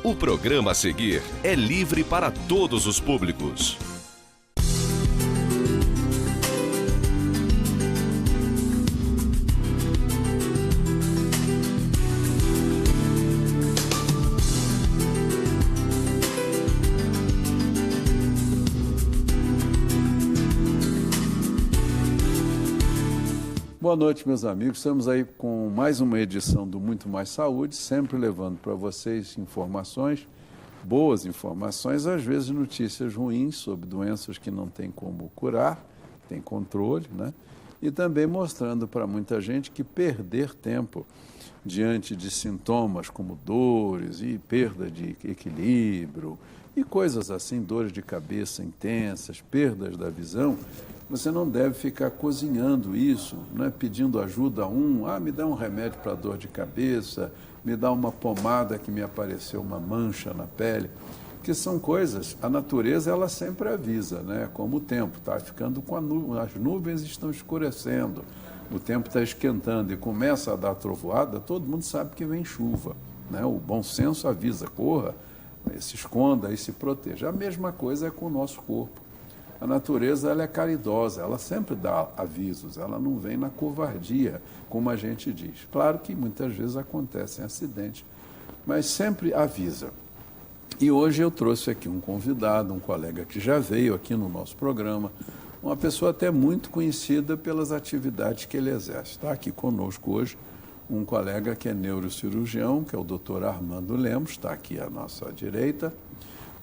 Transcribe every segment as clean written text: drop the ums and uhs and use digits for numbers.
O programa a seguir é livre para todos os públicos. Boa noite, meus amigos. Estamos aí com mais uma edição do Muito Mais Saúde, sempre levando para vocês informações, boas informações, às vezes notícias ruins sobre doenças que não tem como curar, tem controle, né? E também mostrando para muita gente que perder tempo diante de sintomas como dores e perda de equilíbrio e coisas assim, dores de cabeça intensas, perdas da visão, você não deve ficar cozinhando isso, né? Pedindo ajuda a me dá um remédio para dor de cabeça, me dá uma pomada que me apareceu uma mancha na pele, que são coisas, a natureza ela sempre avisa, né? Como o tempo está ficando as nuvens estão escurecendo, o tempo está esquentando e começa a dar trovoada, todo mundo sabe que vem chuva, né? O bom senso avisa, corra, se esconda e se proteja. A mesma coisa é com o nosso corpo. A natureza ela é caridosa, ela sempre dá avisos, ela não vem na covardia, como a gente diz. Claro que muitas vezes acontecem acidentes, mas sempre avisa. E hoje eu trouxe aqui um convidado, um colega que já veio aqui no nosso programa, uma pessoa até muito conhecida pelas atividades que ele exerce. Está aqui conosco hoje um colega que é neurocirurgião, que é o Dr. Armando Lemos, está aqui à nossa direita.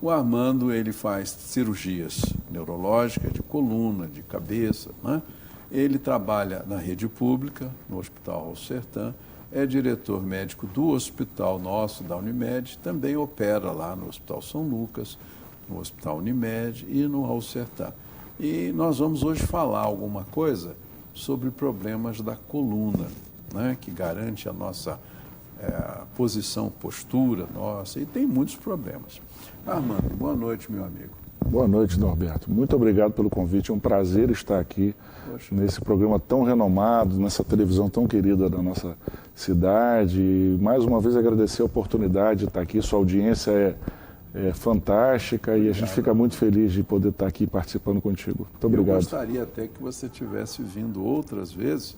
O Armando, ele faz cirurgias neurológicas, de coluna, de cabeça, né? Ele trabalha na rede pública, no Hospital Raul Sertã, é diretor médico do hospital nosso, da Unimed, também opera lá no Hospital São Lucas, no Hospital Unimed e no Raul Sertã. E nós vamos hoje falar alguma coisa sobre problemas da coluna, né? Que garante a nossa posição, postura nossa, e tem muitos problemas. Armando, boa noite, meu amigo. Boa noite, Norberto. Muito obrigado pelo convite. É um prazer estar aqui nesse programa tão renomado, nessa televisão tão querida da nossa cidade. E, mais uma vez, agradecer a oportunidade de estar aqui. Sua audiência é fantástica e a gente fica muito feliz de poder estar aqui participando contigo. Muito obrigado. Eu gostaria até que você tivesse vindo outras vezes,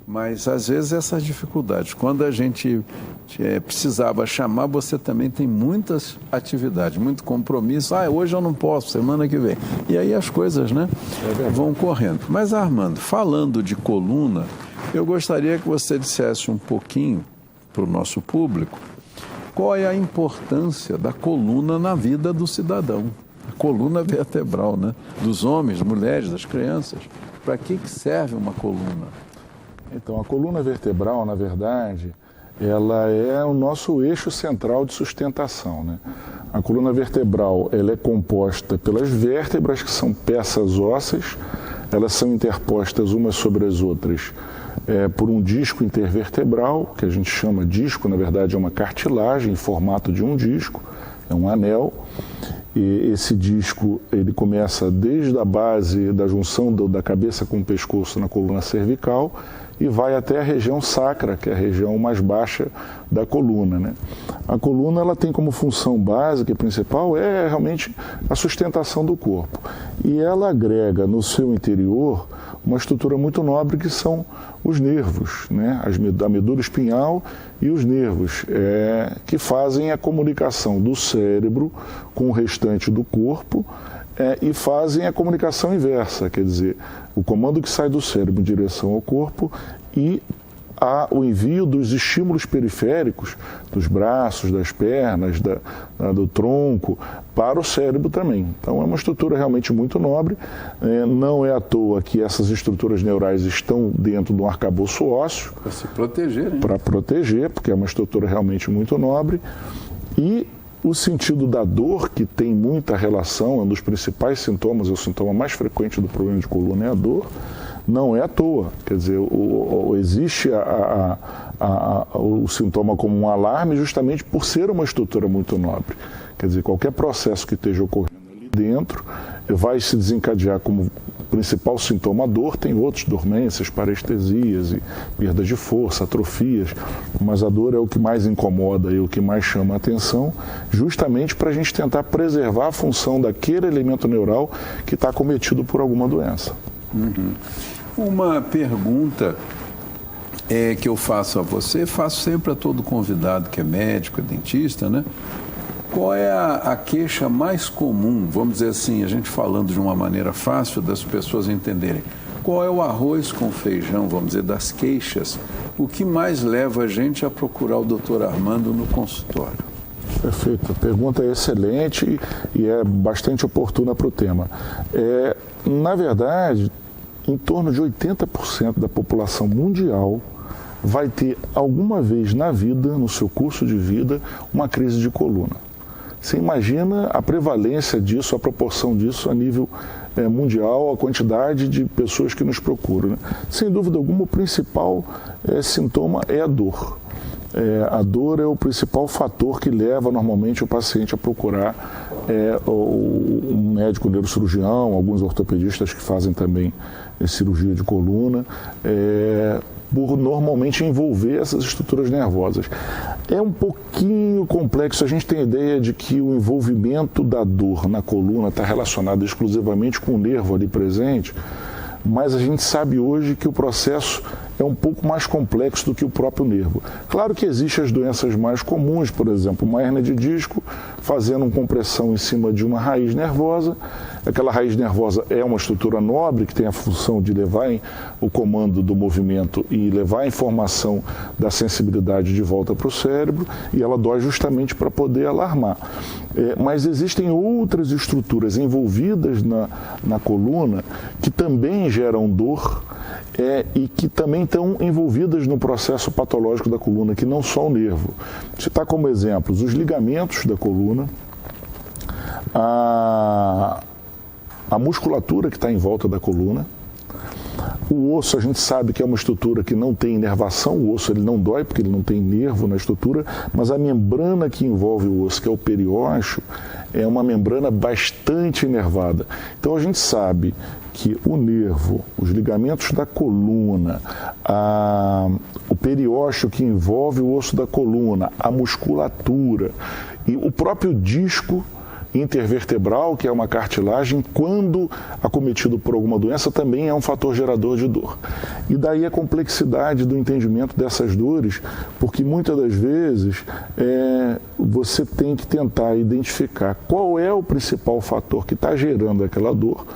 mas às vezes essas dificuldades, quando a gente precisava chamar, você também tem muitas atividades, muito compromisso. Hoje eu não posso, semana que vem. E aí as coisas, né, vão correndo. Mas Armando, falando de coluna, eu gostaria que você dissesse um pouquinho para o nosso público qual é a importância da coluna na vida do cidadão. A coluna vertebral, né? Dos homens, mulheres, das crianças. Para que serve uma coluna? Então, a coluna vertebral, na verdade, ela é o nosso eixo central de sustentação, né? A coluna vertebral, ela é composta pelas vértebras, que são peças ósseas, elas são interpostas umas sobre as outras por um disco intervertebral, que a gente chama disco, na verdade é uma cartilagem em formato de um disco, é um anel. E esse disco, ele começa desde a base da junção da cabeça com o pescoço na coluna cervical e vai até a região sacra, que é a região mais baixa da coluna, né? A coluna ela tem como função básica e principal realmente a sustentação do corpo. E ela agrega no seu interior uma estrutura muito nobre que são os nervos, né? A medula espinhal e os nervos, que fazem a comunicação do cérebro com o restante do corpo e fazem a comunicação inversa, quer dizer, o comando que sai do cérebro em direção ao corpo e o envio dos estímulos periféricos, dos braços, das pernas, do tronco, para o cérebro também. Então é uma estrutura realmente muito nobre, não é à toa que essas estruturas neurais estão dentro de um arcabouço ósseo. Para se proteger, né? Para proteger, porque é uma estrutura realmente muito nobre. E o sentido da dor, que tem muita relação, é um dos principais sintomas, é o sintoma mais frequente do problema de coluna, é a dor. Não é à toa, quer dizer, existe o sintoma como um alarme justamente por ser uma estrutura muito nobre. Quer dizer, qualquer processo que esteja ocorrendo ali dentro, vai se desencadear como principal sintoma a dor, tem outros, dormências, parestesias, e perda de força, atrofias, mas a dor é o que mais incomoda e o que mais chama a atenção, justamente para a gente tentar preservar a função daquele elemento neural que está acometido por alguma doença. Uhum. Uma pergunta que eu faço a você, faço sempre a todo convidado que é médico, é dentista, né? Qual é a queixa mais comum, vamos dizer assim, a gente falando de uma maneira fácil das pessoas entenderem, qual é o arroz com feijão, vamos dizer, das queixas, o que mais leva a gente a procurar o Dr. Armando no consultório? Perfeito, a pergunta é excelente e é bastante oportuna para o tema. Na verdade, em torno de 80% da população mundial vai ter alguma vez na vida, no seu curso de vida, uma crise de coluna. Você imagina a prevalência disso, a proporção disso a nível mundial, a quantidade de pessoas que nos procuram, né? Sem dúvida alguma, o principal sintoma é a dor. A dor é o principal fator que leva normalmente o paciente a procurar um médico neurocirurgião, alguns ortopedistas que fazem também cirurgia de coluna, por normalmente envolver essas estruturas nervosas. É um pouquinho complexo, a gente tem a ideia de que o envolvimento da dor na coluna está relacionado exclusivamente com o nervo ali presente, mas a gente sabe hoje que o processo é um pouco mais complexo do que o próprio nervo. Claro que existem as doenças mais comuns, por exemplo, uma hérnia de disco fazendo uma compressão em cima de uma raiz nervosa. Aquela raiz nervosa é uma estrutura nobre que tem a função de levar o comando do movimento e levar a informação da sensibilidade de volta para o cérebro, e ela dói justamente para poder alarmar. Mas existem outras estruturas envolvidas na coluna que também geram dor e que também estão envolvidas no processo patológico da coluna, que não só o nervo. Citar como exemplos os ligamentos da coluna, a musculatura que está em volta da coluna. O osso, a gente sabe que é uma estrutura que não tem inervação, o osso ele não dói porque ele não tem nervo na estrutura, mas a membrana que envolve o osso, que é o periósteo, é uma membrana bastante inervada. Então a gente sabe que o nervo, os ligamentos da coluna, o periósteo que envolve o osso da coluna, a musculatura e o próprio disco intervertebral, que é uma cartilagem, quando acometido por alguma doença, também é um fator gerador de dor. E daí a complexidade do entendimento dessas dores, porque muitas das vezes você tem que tentar identificar qual é o principal fator que está gerando aquela dor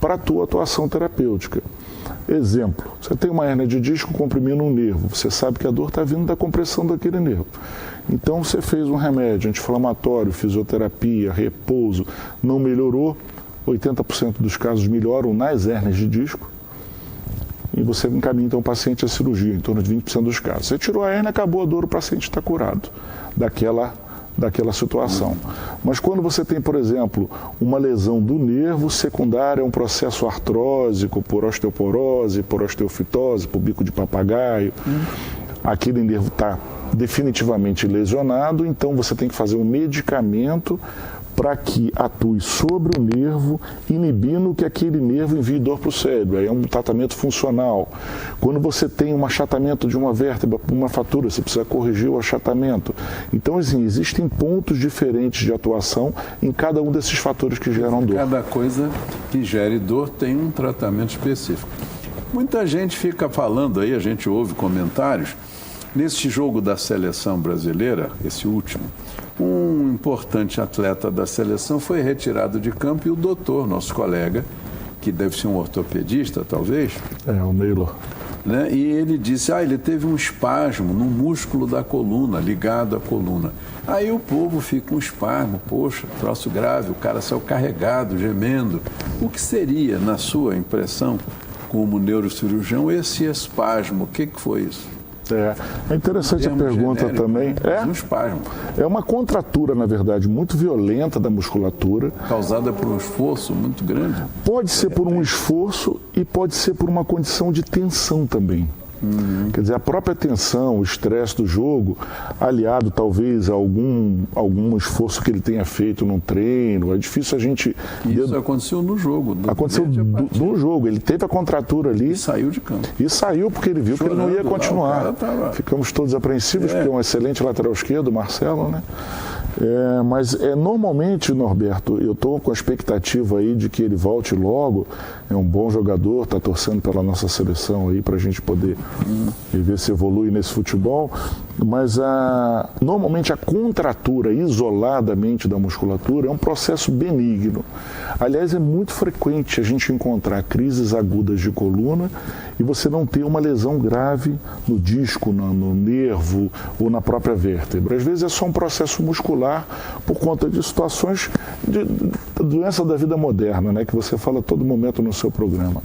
para a tua atuação terapêutica. Exemplo, você tem uma hérnia de disco comprimindo um nervo, você sabe que a dor está vindo da compressão daquele nervo. Então você fez um remédio anti-inflamatório, fisioterapia, repouso, não melhorou, 80% dos casos melhoram nas hérnias de disco, e você encaminha então o paciente à cirurgia, em torno de 20% dos casos. Você tirou a hérnia, acabou a dor, o paciente está curado daquela situação. Mas quando você tem, por exemplo, uma lesão do nervo secundária a um processo artrósico, por osteoporose, por osteofitose, por bico de papagaio, aquele nervo está definitivamente lesionado, então você tem que fazer um medicamento para que atue sobre o nervo, inibindo que aquele nervo envie dor para o cérebro. Aí é um tratamento funcional. Quando você tem um achatamento de uma vértebra por uma fratura, você precisa corrigir o achatamento. Então, assim, existem pontos diferentes de atuação em cada um desses fatores que geram dor. Cada coisa que gere dor tem um tratamento específico. Muita gente fica falando aí, a gente ouve comentários, nesse jogo da seleção brasileira, esse último, um importante atleta da seleção foi retirado de campo e o doutor, nosso colega, que deve ser um ortopedista, talvez. O Neylor. Né? E ele disse, ele teve um espasmo no músculo da coluna, ligado à coluna. Aí o povo fica um espasmo, poxa, troço grave, o cara saiu carregado, gemendo. O que seria, na sua impressão, como neurocirurgião, esse espasmo? O que foi isso? É interessante a pergunta genérico, também. Um espasmo. É uma contratura, na verdade, muito violenta da musculatura. Causada por um esforço muito grande? Pode ser por um esforço e pode ser por uma condição de tensão também. Quer dizer, a própria tensão, o estresse do jogo, aliado talvez a algum esforço que ele tenha feito num treino, é difícil a gente... Isso aconteceu no jogo. Aconteceu no jogo, ele teve a contratura ali. E saiu de campo. E saiu porque ele viu que ele não ia continuar. Ficamos todos apreensivos, porque é um excelente lateral esquerdo, o Marcelo, né? Mas normalmente, Norberto, eu estou com a expectativa aí de que ele volte logo. É um bom jogador, está torcendo pela nossa seleção aí para a gente poder ver se evolui nesse futebol. Mas normalmente a contratura isoladamente da musculatura é um processo benigno. Aliás, é muito frequente a gente encontrar crises agudas de coluna e você não ter uma lesão grave no disco, no nervo ou na própria vértebra. Às vezes é só um processo muscular por conta de situações de doença da vida moderna, né, que você fala a todo momento no seu programa.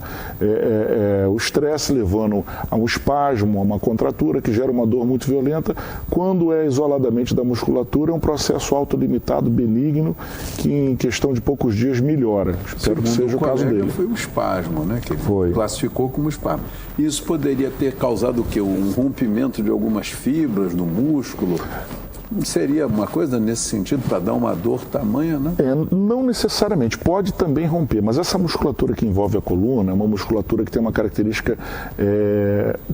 O estresse levando a um espasmo, a uma contratura que gera uma dor muito violenta. Quando é isoladamente da musculatura, é um processo autolimitado, benigno, que em questão de poucos dias melhora. Espero que seja o caso dele. Foi o espasmo, né, que ele classificou como espasmo. Isso poderia ter causado o quê? Um rompimento de algumas fibras no músculo? Seria uma coisa nesse sentido para dar uma dor tamanha, né? Não necessariamente, pode também romper, mas essa musculatura que envolve a coluna é uma musculatura que tem uma característica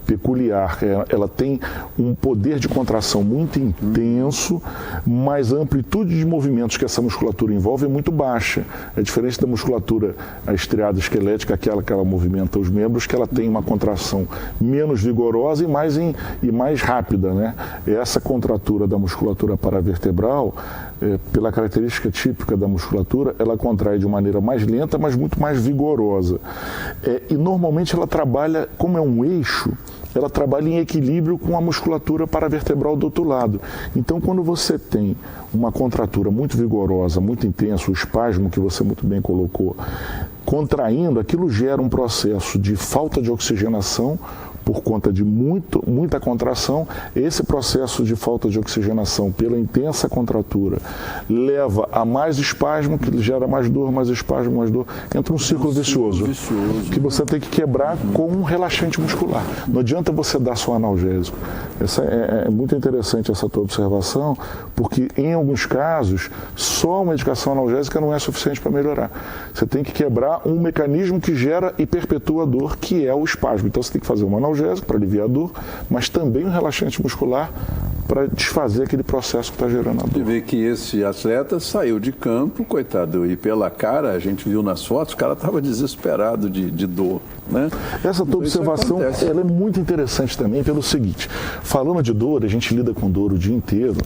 peculiar. Ela tem um poder de contração muito intenso, mas a amplitude de movimentos que essa musculatura envolve é muito baixa. É diferente da musculatura estriada esquelética, aquela que ela movimenta os membros, que ela tem uma contração menos vigorosa e mais rápida, né? Essa contratura da musculatura paravertebral, pela característica típica da musculatura, ela contrai de maneira mais lenta, mas muito mais vigorosa. E normalmente ela trabalha, como é um eixo, ela trabalha em equilíbrio com a musculatura paravertebral do outro lado. Então, quando você tem uma contratura muito vigorosa, muito intensa, o espasmo que você muito bem colocou, contraindo, aquilo gera um processo de falta de oxigenação por conta de muita contração. Esse processo de falta de oxigenação pela intensa contratura leva a mais espasmo, que gera mais dor, mais espasmo, mais dor. Entra um círculo vicioso que você tem que quebrar com um relaxante muscular. Não adianta você dar só analgésico. É muito interessante essa tua observação, porque em alguns casos só a medicação analgésica não é suficiente para melhorar. Você tem que quebrar um mecanismo que gera e perpetua a dor, que é o espasmo. Então você tem que fazer uma analgésico para aliviar a dor, mas também um relaxante muscular para desfazer aquele processo que está gerando a dor. Você vê que esse atleta saiu de campo, coitado, e pela cara, a gente viu nas fotos, o cara estava desesperado de dor, né? Essa tua observação, ela é muito interessante também pelo seguinte: falando de dor, a gente lida com dor o dia inteiro.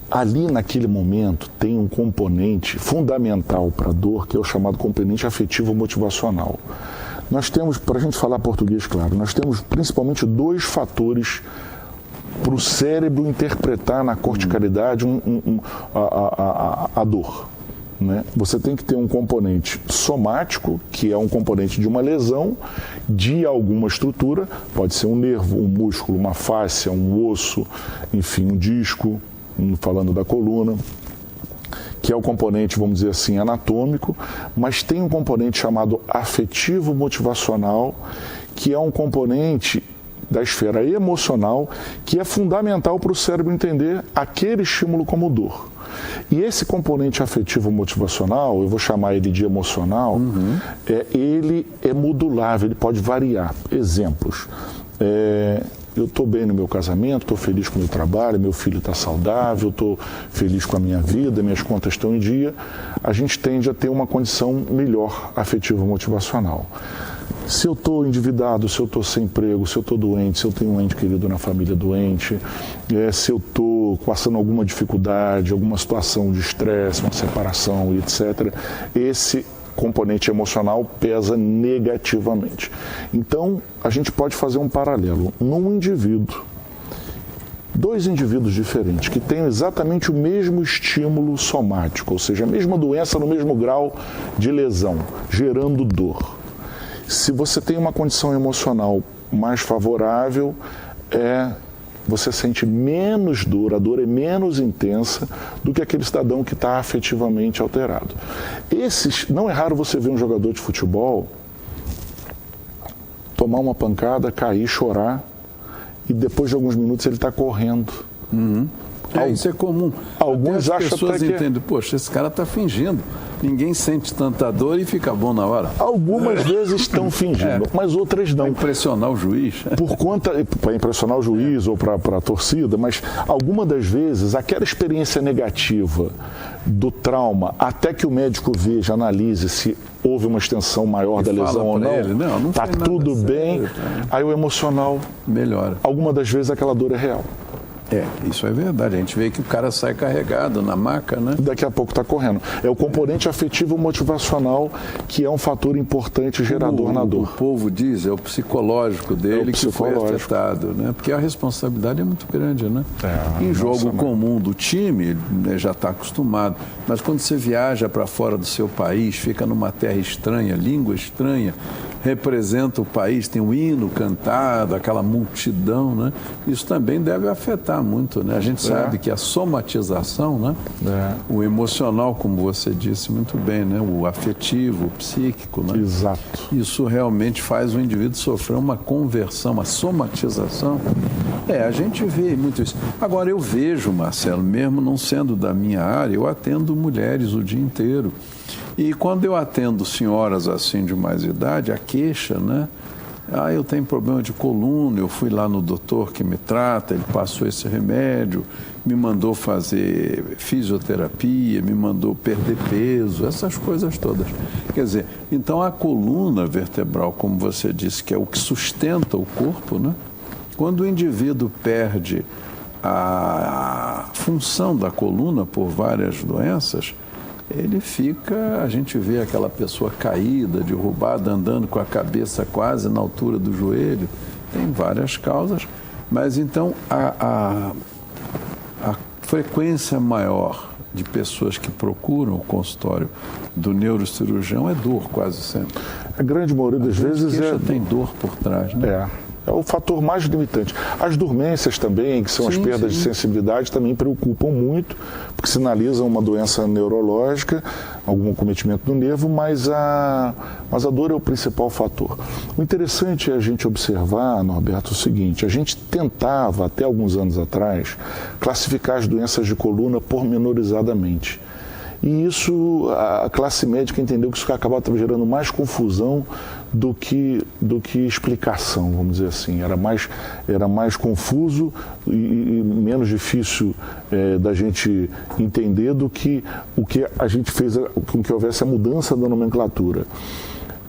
Ali naquele momento tem um componente fundamental para a dor, que é o chamado componente afetivo motivacional. Nós temos, para a gente falar português claro, nós temos principalmente dois fatores para o cérebro interpretar na corticalidade a dor, né? Você tem que ter um componente somático, que é um componente de uma lesão de alguma estrutura, pode ser um nervo, um músculo, uma fáscia, um osso, enfim, um disco, falando da coluna, que é o componente, vamos dizer assim, anatômico, mas tem um componente chamado afetivo motivacional, que é um componente da esfera emocional, que é fundamental para o cérebro entender aquele estímulo como dor. E esse componente afetivo motivacional, eu vou chamar ele de emocional, ele é modulável, ele pode variar. Exemplos. Eu estou bem no meu casamento, estou feliz com o meu trabalho, meu filho está saudável, estou feliz com a minha vida, minhas contas estão em dia. A gente tende a ter uma condição melhor afetivo-motivacional. Se eu estou endividado, se eu estou sem emprego, se eu estou doente, se eu tenho um ente querido na família doente, se eu estou passando alguma dificuldade, alguma situação de estresse, uma separação e etc., esse componente emocional pesa negativamente. Então, a gente pode fazer um paralelo. Num indivíduo, dois indivíduos diferentes que têm exatamente o mesmo estímulo somático, ou seja, a mesma doença no mesmo grau de lesão, gerando dor. Se você tem uma condição emocional mais favorável, você sente menos dor, a dor é menos intensa do que aquele cidadão que está afetivamente alterado. Não é raro você ver um jogador de futebol tomar uma pancada, cair, chorar, e depois de alguns minutos ele está correndo. Isso é comum. Alguns até as acham pessoas até que... entendem, poxa, esse cara está fingindo. Ninguém sente tanta dor e fica bom na hora. Algumas vezes estão fingindo, mas outras não. Para impressionar o juiz. Para impressionar o juiz ou para a torcida, mas algumas das vezes aquela experiência negativa do trauma, até que o médico veja, analise se houve uma extensão maior da lesão ou não, está tudo bem, aí o emocional melhora. Algumas das vezes aquela dor é real. Isso é verdade. A gente vê que o cara sai carregado na maca, né? Daqui a pouco está correndo. É o componente afetivo motivacional que é um fator importante gerador na dor. O povo diz, é o psicológico dele que foi afetado, né? Porque a responsabilidade é muito grande, né? Em jogo comum do time, né, já está acostumado. Mas quando você viaja para fora do seu país, fica numa terra estranha, língua estranha, representa o país, tem o hino cantado, aquela multidão, né? Isso também deve afetar muito, né? A gente sabe que a somatização, né? O emocional, como você disse muito bem, né? O afetivo, o psíquico, né? Exato. Isso realmente faz o indivíduo sofrer uma conversão, uma somatização. A gente vê muito isso. Agora, eu vejo, Marcelo, mesmo não sendo da minha área, eu atendo mulheres o dia inteiro. E quando eu atendo senhoras assim de mais idade, a queixa, né? Eu tenho problema de coluna, eu fui lá no doutor que me trata, ele passou esse remédio, me mandou fazer fisioterapia, me mandou perder peso, essas coisas todas. Quer dizer, então a coluna vertebral, como você disse, que é o que sustenta o corpo, né? Quando o indivíduo perde a função da coluna por várias doenças, ele fica, a gente vê aquela pessoa caída, derrubada, andando com a cabeça quase na altura do joelho. Tem várias causas, mas então a frequência maior de pessoas que procuram o consultório do neurocirurgião é dor, quase sempre. A grande maioria das vezes tem dor por trás, né? É o fator mais limitante. As dormências também, que são as perdas de sensibilidade, também preocupam muito, porque sinalizam uma doença neurológica, algum cometimento do nervo, mas a dor é o principal fator. O interessante é a gente observar, Norberto, o seguinte: a gente tentava, até alguns anos atrás, classificar as doenças de coluna pormenorizadamente. E isso, a classe médica entendeu que isso acabava gerando mais confusão do que explicação, vamos dizer assim. Era mais confuso e menos difícil da gente entender do que o que a gente fez com que houvesse a mudança da nomenclatura.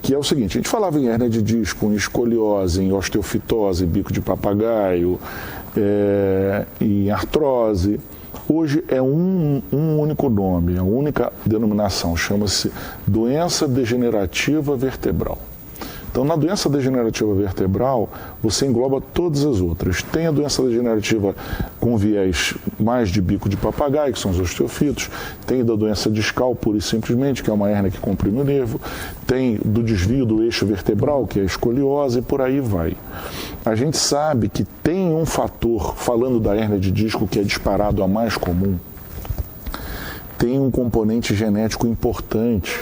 Que é o seguinte: a gente falava em hérnia de disco, em escoliose, em osteofitose, bico de papagaio, em artrose. Hoje é um único nome, a única denominação, chama-se doença degenerativa vertebral. Então, na doença degenerativa vertebral, você engloba todas as outras. Tem a doença degenerativa com viés mais de bico de papagaio, que são os osteofitos. Tem da doença discal, pura e simplesmente, que é uma hérnia que comprime o nervo. Tem do desvio do eixo vertebral, que é a escoliose, e por aí vai. A gente sabe que tem um fator, falando da hérnia de disco, que é disparado a mais comum, tem um componente genético importante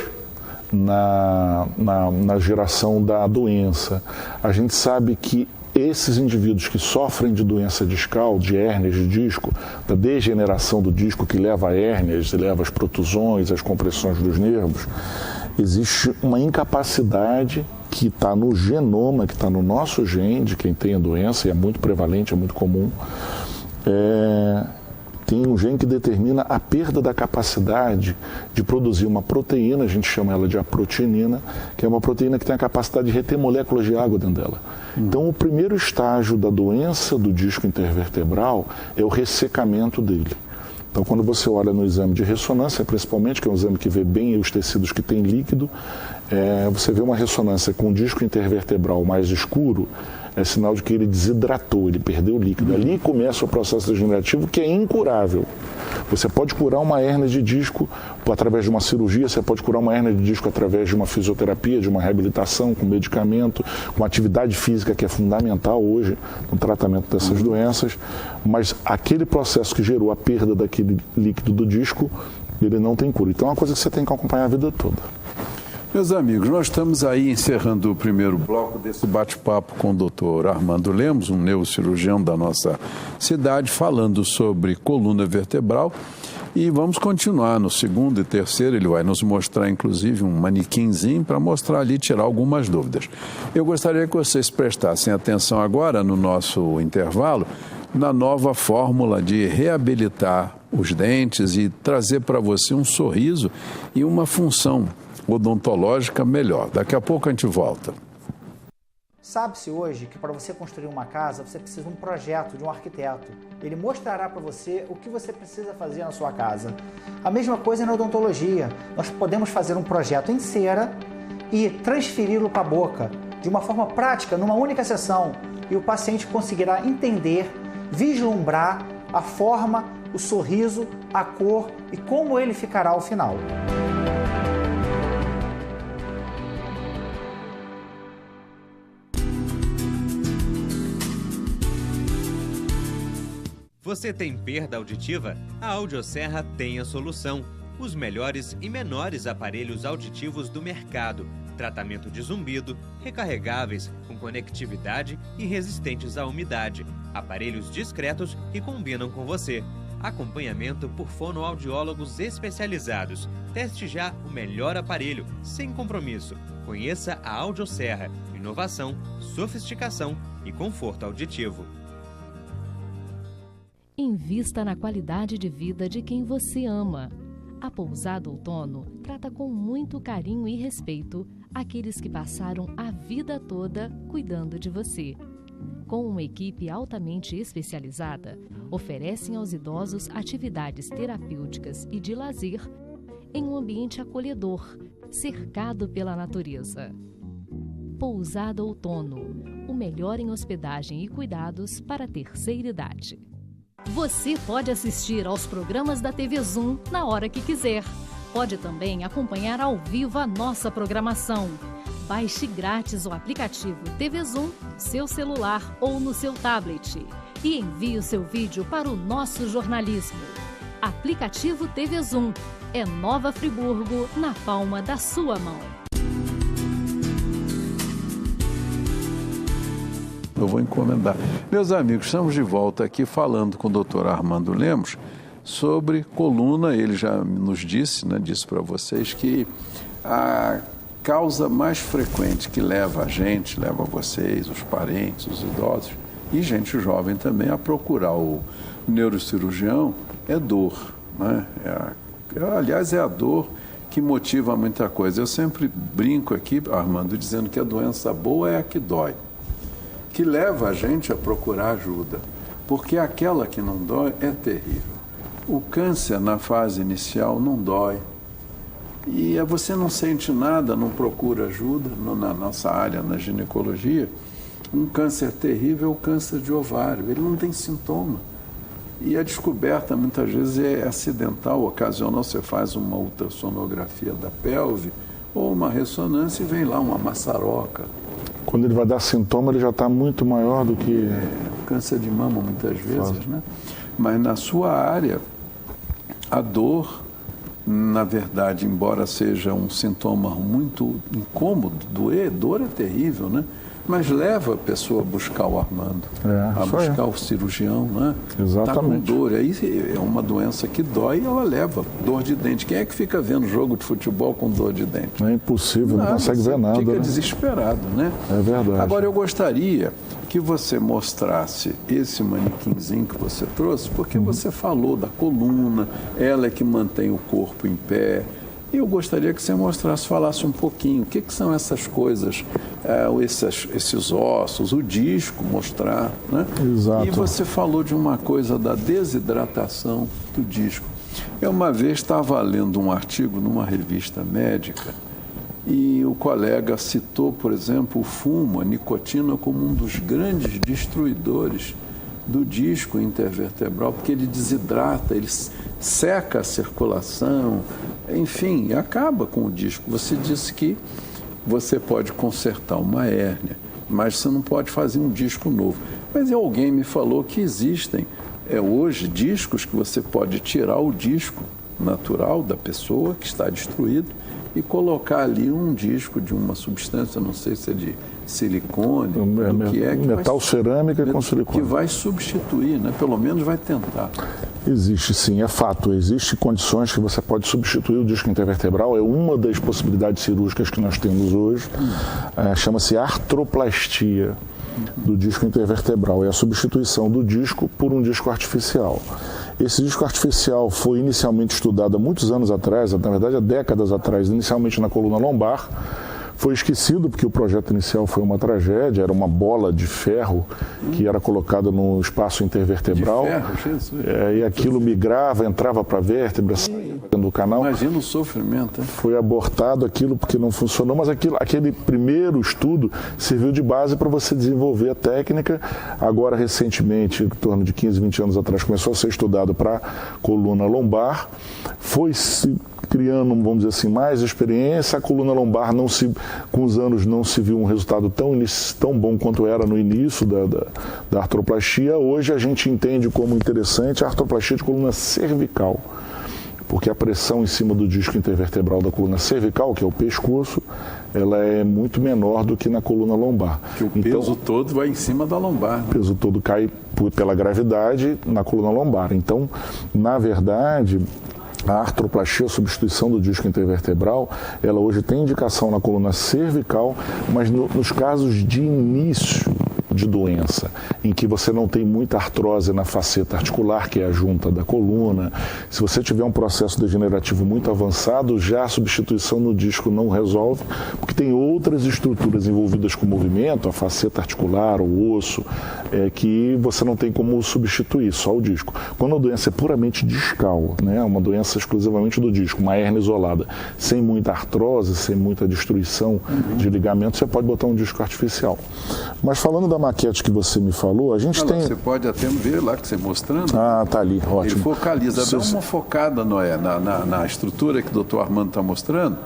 na geração da doença. A gente sabe que esses indivíduos que sofrem de doença discal, de hérnias de disco, da degeneração do disco que leva a hérnias, leva às protusões, às compressões dos nervos, existe uma incapacidade que está no genoma, que está no nosso gene, de quem tem a doença, e é muito prevalente, é muito comum. Tem um gene que determina a perda da capacidade de produzir uma proteína, a gente chama ela de aprotinina, que é uma proteína que tem a capacidade de reter moléculas de água dentro dela. Então, o primeiro estágio da doença do disco intervertebral é o ressecamento dele. Então, quando você olha no exame de ressonância, principalmente, que é um exame que vê bem os tecidos que têm líquido, você vê uma ressonância com o disco intervertebral mais escuro, é sinal de que ele desidratou, ele perdeu líquido. Ali começa o processo degenerativo, que é incurável. Você pode curar uma hérnia de disco através de uma cirurgia, você pode curar uma hérnia de disco através de uma fisioterapia, de uma reabilitação, com medicamento, com atividade física, que é fundamental hoje no tratamento dessas doenças, mas aquele processo que gerou a perda daquele líquido do disco, ele não tem cura. Então é uma coisa que você tem que acompanhar a vida toda. Meus amigos, nós estamos aí encerrando o primeiro bloco desse bate-papo com o Dr. Armando Lemos, um neurocirurgião da nossa cidade, falando sobre coluna vertebral. E vamos continuar no segundo e terceiro. Ele vai nos mostrar, inclusive, um manequinzinho para mostrar ali, tirar algumas dúvidas. Eu gostaria que vocês prestassem atenção agora, no nosso intervalo, na nova fórmula de reabilitar os dentes e trazer para você um sorriso e uma função odontológica melhor. Daqui a pouco a gente volta. Sabe-se hoje que para você construir uma casa, você precisa de um projeto, de um arquiteto. Ele mostrará para você o que você precisa fazer na sua casa. A mesma coisa na odontologia. Nós podemos fazer um projeto em cera e transferi-lo para a boca, de uma forma prática, numa única sessão. E o paciente conseguirá entender, vislumbrar a forma, o sorriso, a cor e como ele ficará ao final. Você tem perda auditiva? A Audioserra tem a solução. Os melhores e menores aparelhos auditivos do mercado. Tratamento de zumbido, recarregáveis, com conectividade e resistentes à umidade. Aparelhos discretos que combinam com você. Acompanhamento por fonoaudiólogos especializados. Teste já o melhor aparelho, sem compromisso. Conheça a Audioserra. Inovação, sofisticação e conforto auditivo. Invista na qualidade de vida de quem você ama. A Pousada Outono trata com muito carinho e respeito aqueles que passaram a vida toda cuidando de você. Com uma equipe altamente especializada, oferecem aos idosos atividades terapêuticas e de lazer em um ambiente acolhedor, cercado pela natureza. Pousada Outono, o melhor em hospedagem e cuidados para a terceira idade. Você pode assistir aos programas da TV Zoom na hora que quiser. Pode também acompanhar ao vivo a nossa programação. Baixe grátis o aplicativo TV Zoom no seu celular ou no seu tablet e envie o seu vídeo para o nosso jornalismo. Aplicativo TV Zoom. É Nova Friburgo na palma da sua mão. Eu vou encomendar. Meus amigos, estamos de volta aqui falando com o Dr. Armando Lemos sobre coluna. Ele já nos disse, disse para vocês que a causa mais frequente que leva a gente, leva vocês, os parentes, os idosos e gente jovem também a procurar o neurocirurgião é dor, né? Aliás, é a dor que motiva muita coisa. Eu sempre brinco aqui, Armando, dizendo que a doença boa é a que dói, que leva a gente a procurar ajuda, porque aquela que não dói é terrível. O câncer na fase inicial não dói, e você não sente nada, não procura ajuda. Na nossa área, na ginecologia, um câncer terrível é o câncer de ovário, ele não tem sintoma. E a descoberta muitas vezes é acidental, ocasional. Você faz uma ultrassonografia da pelve ou uma ressonância e vem lá uma maçaroca. Quando ele vai dar sintoma, ele já está muito maior do que... câncer de mama, muitas vezes, né? Mas na sua área, a dor, na verdade, embora seja um sintoma muito incômodo, dor é terrível, né? Mas leva a pessoa a buscar o Armando, a buscar o cirurgião, né? Exatamente. Está com dor, aí é uma doença que dói e ela leva dor de dente. Quem é que fica vendo jogo de futebol com dor de dente? É impossível, não consegue ver nada. Fica desesperado, né? É verdade. Agora eu gostaria que você mostrasse esse manequinzinho que você trouxe, porque você falou da coluna, ela é que mantém o corpo em pé. E eu gostaria que você mostrasse, falasse um pouquinho, o que são essas coisas, esses ossos, o disco, mostrar, né? Exato. E você falou de uma coisa da desidratação do disco. Eu uma vez estava lendo um artigo numa revista médica e o colega citou, por exemplo, o fumo, a nicotina, como um dos grandes destruidores do disco intervertebral, porque ele desidrata, ele seca a circulação, enfim, acaba com o disco. Você disse que você pode consertar uma hérnia, mas você não pode fazer um disco novo. Mas alguém me falou que existem hoje discos que você pode tirar o disco natural da pessoa que está destruído e colocar ali um disco de uma substância, não sei se é de silicone, do que é. Metal cerâmica com silicone. Que vai substituir, né? Pelo menos vai tentar. Existe sim, é fato. Existem condições que você pode substituir o disco intervertebral. É uma das possibilidades cirúrgicas que nós temos hoje. Chama-se artroplastia do disco intervertebral. É a substituição do disco por um disco artificial. Esse disco artificial foi inicialmente estudado há muitos anos atrás, na verdade há décadas atrás, inicialmente na coluna lombar. Foi esquecido porque o projeto inicial foi uma tragédia, era uma bola de ferro que era colocada no espaço intervertebral. De ferro, Jesus. E aquilo migrava, entrava para a vértebra, saía do canal. Imagina o sofrimento. Hein? Foi abortado aquilo porque não funcionou, mas aquele primeiro estudo serviu de base para você desenvolver a técnica. Agora, recentemente, em torno de 15, 20 anos atrás, começou a ser estudado para coluna lombar. Foi se criando, vamos dizer assim, mais experiência. A coluna lombar, com os anos, não se viu um resultado tão bom quanto era no início da artroplastia. Hoje a gente entende como interessante a artroplastia de coluna cervical, porque a pressão em cima do disco intervertebral da coluna cervical, que é o pescoço, ela é muito menor do que na coluna lombar. Que o peso todo vai em cima da lombar. Né? O peso todo cai pela gravidade na coluna lombar. Então, na verdade, a artroplastia, a substituição do disco intervertebral, ela hoje tem indicação na coluna cervical, mas nos casos de início de doença, em que você não tem muita artrose na faceta articular, que é a junta da coluna. Se você tiver um processo degenerativo muito avançado, já a substituição no disco não resolve, porque tem outras estruturas envolvidas com o movimento, a faceta articular, o osso, que você não tem como substituir, só o disco. Quando a doença é puramente discal, né, uma doença exclusivamente do disco, uma hérnia isolada, sem muita artrose, sem muita destruição de ligamentos, você pode botar um disco artificial. Mas falando da maquete que você me falou, a gente tem... Você pode até ver lá que você mostrando. Ah, tá ali, ótimo. Ele focaliza, dá uma focada, Noé, na estrutura que o doutor Armando está mostrando.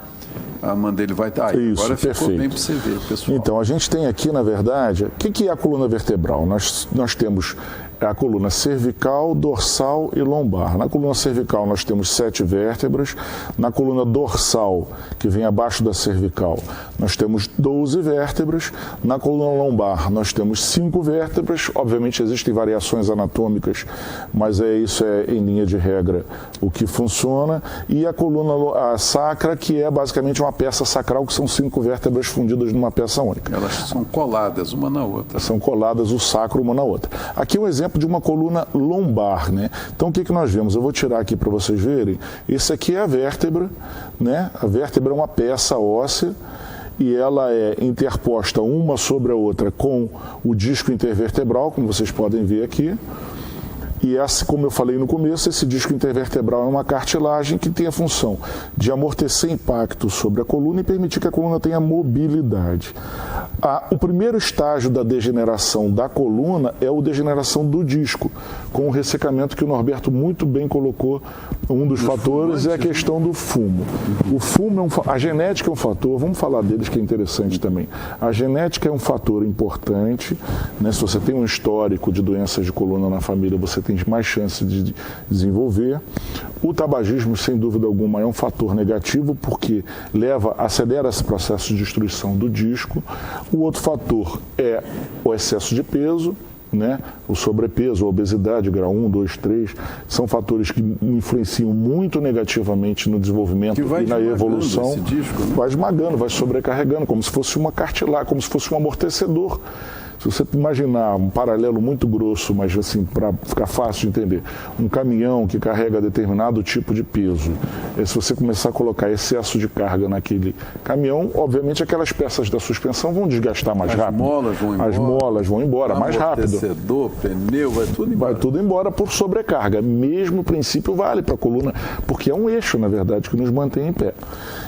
A mão dele vai estar aí. Isso, agora ficou perfeito. bem para você ver, pessoal. Então, a gente tem aqui, na verdade, o que é a coluna vertebral? Nós temos a coluna cervical, dorsal e lombar. Na coluna cervical nós temos 7 vértebras. Na coluna dorsal, que vem abaixo da cervical, nós temos 12 vértebras. Na coluna lombar nós temos 5 vértebras. Obviamente existem variações anatômicas, mas isso é em linha de regra o que funciona. E a coluna sacra, que é basicamente uma peça sacral, que são 5 vértebras fundidas numa peça única. Elas são coladas uma na outra. São coladas o sacro uma na outra. Aqui um exemplo de uma coluna lombar, né? Então o que nós vemos? Eu vou tirar aqui para vocês verem. Esse aqui é a vértebra, né? A vértebra é uma peça óssea e ela é interposta uma sobre a outra com o disco intervertebral, como vocês podem ver aqui. E como eu falei no começo, esse disco intervertebral é uma cartilagem que tem a função de amortecer impacto sobre a coluna e permitir que a coluna tenha mobilidade. O primeiro estágio da degeneração da coluna é a degeneração do disco, com o ressecamento que o Norberto muito bem colocou. Um dos fatores é a questão do fumo. O fumo a genética é um fator, vamos falar deles que é interessante também. A genética é um fator importante, né? Se você tem um histórico de doenças de coluna na família, você tem mais chance de desenvolver. O tabagismo, sem dúvida alguma, é um fator negativo, porque acelera esse processo de destruição do disco. O outro fator é o excesso de peso, né? O sobrepeso, a obesidade, grau 1, 2, 3, são fatores que influenciam muito negativamente no desenvolvimento e na evolução. Esse disco, né? Vai esmagando, vai sobrecarregando, como se fosse uma cartilagem, como se fosse um amortecedor. Se você imaginar um paralelo muito grosso, mas assim, para ficar fácil de entender, um caminhão que carrega determinado tipo de peso, se você começar a colocar excesso de carga naquele caminhão, obviamente aquelas peças da suspensão vão desgastar mais rápido. As molas vão embora mais rápido. Amortecedor, pneu, vai tudo embora. Vai tudo embora por sobrecarga. Mesmo princípio vale para a coluna, porque é um eixo, na verdade, que nos mantém em pé.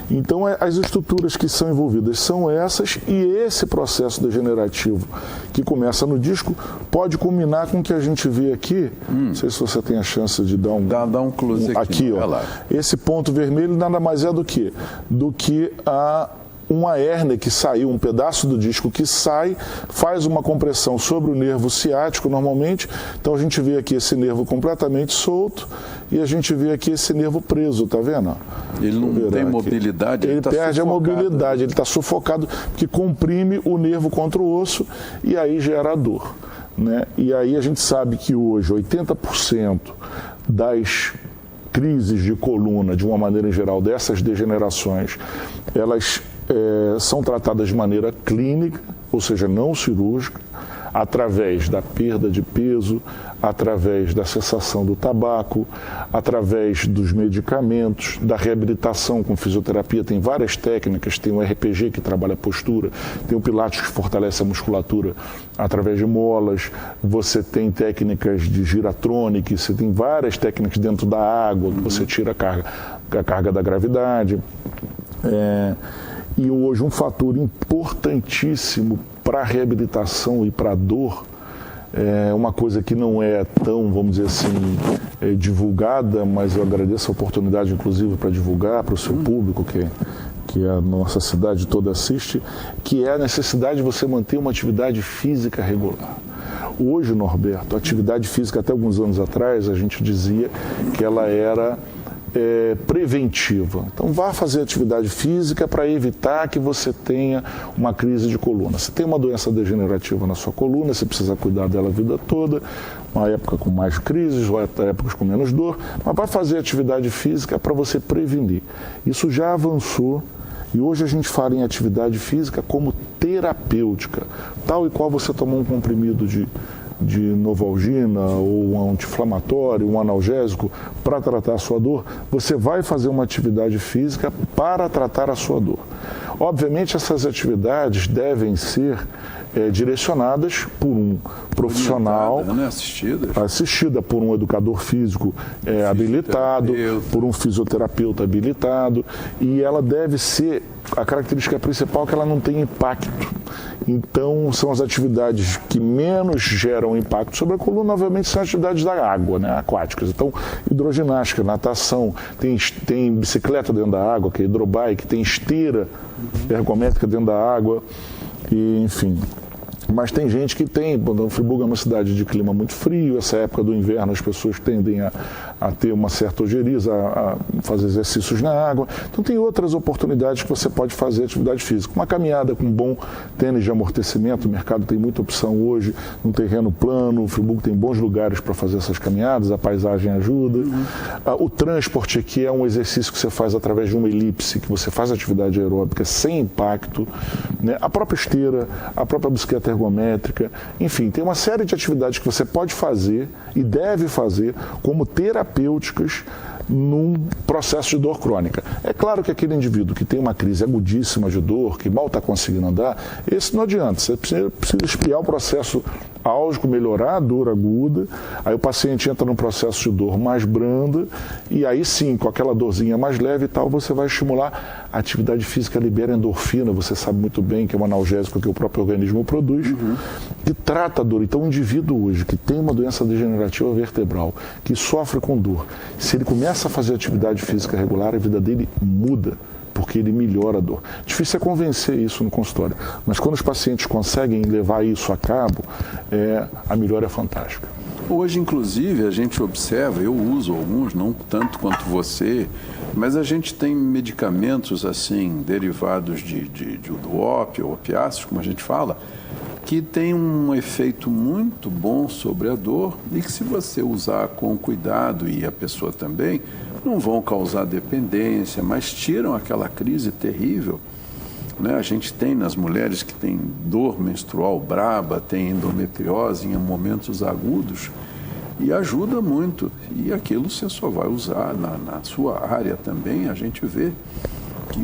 Então, as estruturas que são envolvidas são essas, e esse processo degenerativo que começa no disco pode culminar com o que a gente vê aqui. Não sei se você tem a chance de dar um close aqui, ó. Esse ponto vermelho nada mais é do que uma hérnia que saiu, um pedaço do disco que sai, faz uma compressão sobre o nervo ciático normalmente, então a gente vê aqui esse nervo completamente solto e a gente vê aqui esse nervo preso, tá vendo? Ele não tem mobilidade, ele perde a mobilidade, ele está sufocado, que comprime o nervo contra o osso e aí gera a dor, né? E aí a gente sabe que hoje 80% das crises de coluna, de uma maneira em geral, dessas degenerações, elas são tratadas de maneira clínica, ou seja, não cirúrgica, através da perda de peso, através da cessação do tabaco, através dos medicamentos, da reabilitação com fisioterapia. Tem várias técnicas, tem o RPG que trabalha a postura, tem o Pilates que fortalece a musculatura através de molas, você tem técnicas de giratronic, você tem várias técnicas dentro da água, que você tira a carga da gravidade. E hoje um fator importantíssimo para a reabilitação e para a dor, é uma coisa que não é tão, vamos dizer assim, divulgada, mas eu agradeço a oportunidade, inclusive, para divulgar para o seu público, que a nossa cidade toda assiste, que é a necessidade de você manter uma atividade física regular. Hoje, Norberto, a atividade física, até alguns anos atrás, a gente dizia que ela era preventiva. Então vá fazer atividade física para evitar que você tenha uma crise de coluna. Se tem uma doença degenerativa na sua coluna, você precisa cuidar dela a vida toda, uma época com mais crises, outra épocas com menos dor, mas vai fazer atividade física para você prevenir. Isso já avançou e hoje a gente fala em atividade física como terapêutica, tal e qual você tomou um comprimido de novalgina ou um anti-inflamatório, um analgésico para tratar a sua dor, você vai fazer uma atividade física para tratar a sua dor. Obviamente essas atividades devem ser direcionadas por um profissional, né? assistida por um educador físico habilitado, por um fisioterapeuta habilitado, e ela deve ser, a característica principal é que ela não tem impacto. Então, são as atividades que menos geram impacto sobre a coluna, obviamente, são atividades da água, né, aquáticas. Então, hidroginástica, natação, tem bicicleta dentro da água, que é hidrobike, tem esteira ergométrica dentro da água, e, enfim. Mas tem gente que tem, Friburgo é uma cidade de clima muito frio, essa época do inverno as pessoas tendem a ter uma certa ojeriza, a fazer exercícios na água. Então tem outras oportunidades que você pode fazer atividade física. Uma caminhada com bom tênis de amortecimento, o mercado tem muita opção hoje, num terreno plano, o Friburgo tem bons lugares para fazer essas caminhadas, a paisagem ajuda. O transporte aqui é um exercício que você faz através de uma elipse, que você faz atividade aeróbica sem impacto, né? A própria esteira, a própria bicicleta ergométrica, enfim, tem uma série de atividades que você pode fazer e deve fazer como terapêuticas num processo de dor crônica. É claro que aquele indivíduo que tem uma crise agudíssima de dor, que mal está conseguindo andar, esse não adianta, você precisa espiar o processo álgico, melhorar a dor aguda, aí o paciente entra num processo de dor mais branda, e aí sim, com aquela dorzinha mais leve e tal, você vai estimular. A atividade física libera endorfina, você sabe muito bem que é um analgésico que o próprio organismo produz, que trata a dor. Então o indivíduo hoje que tem uma doença degenerativa vertebral, que sofre com dor, se ele começa a fazer atividade física regular, a vida dele muda, porque ele melhora a dor. Difícil é convencer isso no consultório, mas quando os pacientes conseguem levar isso a cabo, a melhora é fantástica. Hoje, inclusive, a gente observa, eu uso alguns, não tanto quanto você, mas a gente tem medicamentos assim, derivados do ópio, opiáceos, como a gente fala, que tem um efeito muito bom sobre a dor e que se você usar com cuidado e a pessoa também, não vão causar dependência, mas tiram aquela crise terrível, né? A gente tem nas mulheres que têm dor menstrual braba, tem endometriose em momentos agudos e ajuda muito. E aquilo você só vai usar na sua área também. A gente vê que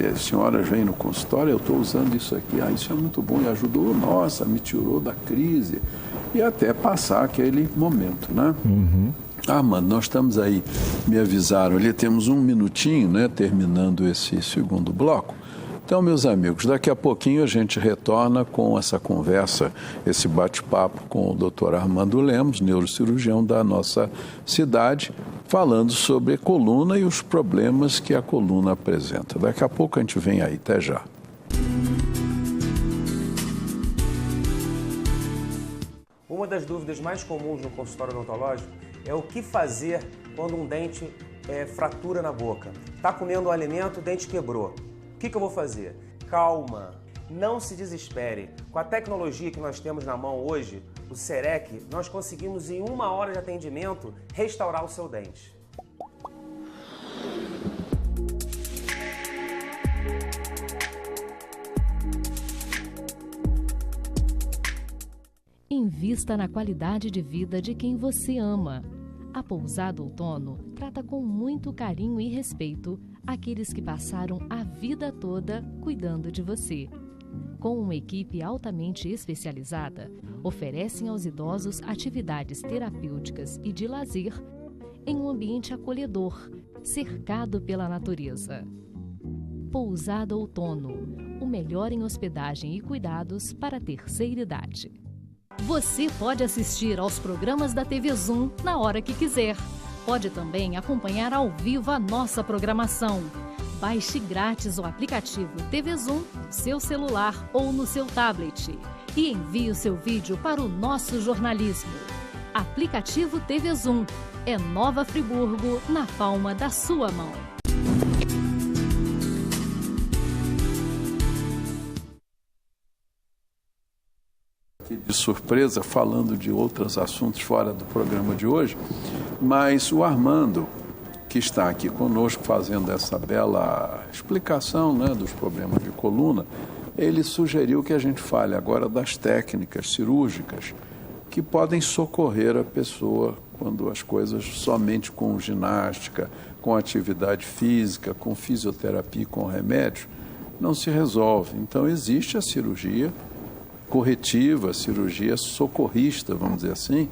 as senhoras vêm no consultório, eu estou usando isso aqui, isso é muito bom e ajudou, nossa, me tirou da crise e até passar aquele momento, né? Mano, nós estamos aí, me avisaram ali, temos um minutinho, né, terminando esse segundo bloco. Então, meus amigos, daqui a pouquinho a gente retorna com essa conversa, esse bate-papo com o Dr. Armando Lemos, neurocirurgião da nossa cidade, falando sobre a coluna e os problemas que a coluna apresenta. Daqui a pouco a gente vem aí, até já. Uma das dúvidas mais comuns no consultório odontológico é o que fazer quando um dente fratura na boca. Tá comendo um alimento, o dente quebrou. O que eu vou fazer? Calma, não se desespere. Com a tecnologia que nós temos na mão hoje, o CEREC, nós conseguimos em 1 hora de atendimento restaurar o seu dente. Invista na qualidade de vida de quem você ama. A Pousada Outono trata com muito carinho e respeito aqueles que passaram a vida toda cuidando de você. Com uma equipe altamente especializada, oferecem aos idosos atividades terapêuticas e de lazer em um ambiente acolhedor, cercado pela natureza. Pousada Outono, o melhor em hospedagem e cuidados para a terceira idade. Você pode assistir aos programas da TV Zoom na hora que quiser. Pode também acompanhar ao vivo a nossa programação. Baixe grátis o aplicativo TV Zoom no seu celular ou no seu tablet e envie o seu vídeo para o nosso jornalismo. Aplicativo TV Zoom é Nova Friburgo na palma da sua mão. De surpresa, falando de outros assuntos fora do programa de hoje, mas o Armando, que está aqui conosco fazendo essa bela explicação, né, dos problemas de coluna, ele sugeriu que a gente fale agora das técnicas cirúrgicas que podem socorrer a pessoa quando as coisas somente com ginástica, com atividade física, com fisioterapia e com remédios não se resolve. Então existe a cirurgia corretiva, cirurgia socorrista, vamos dizer assim,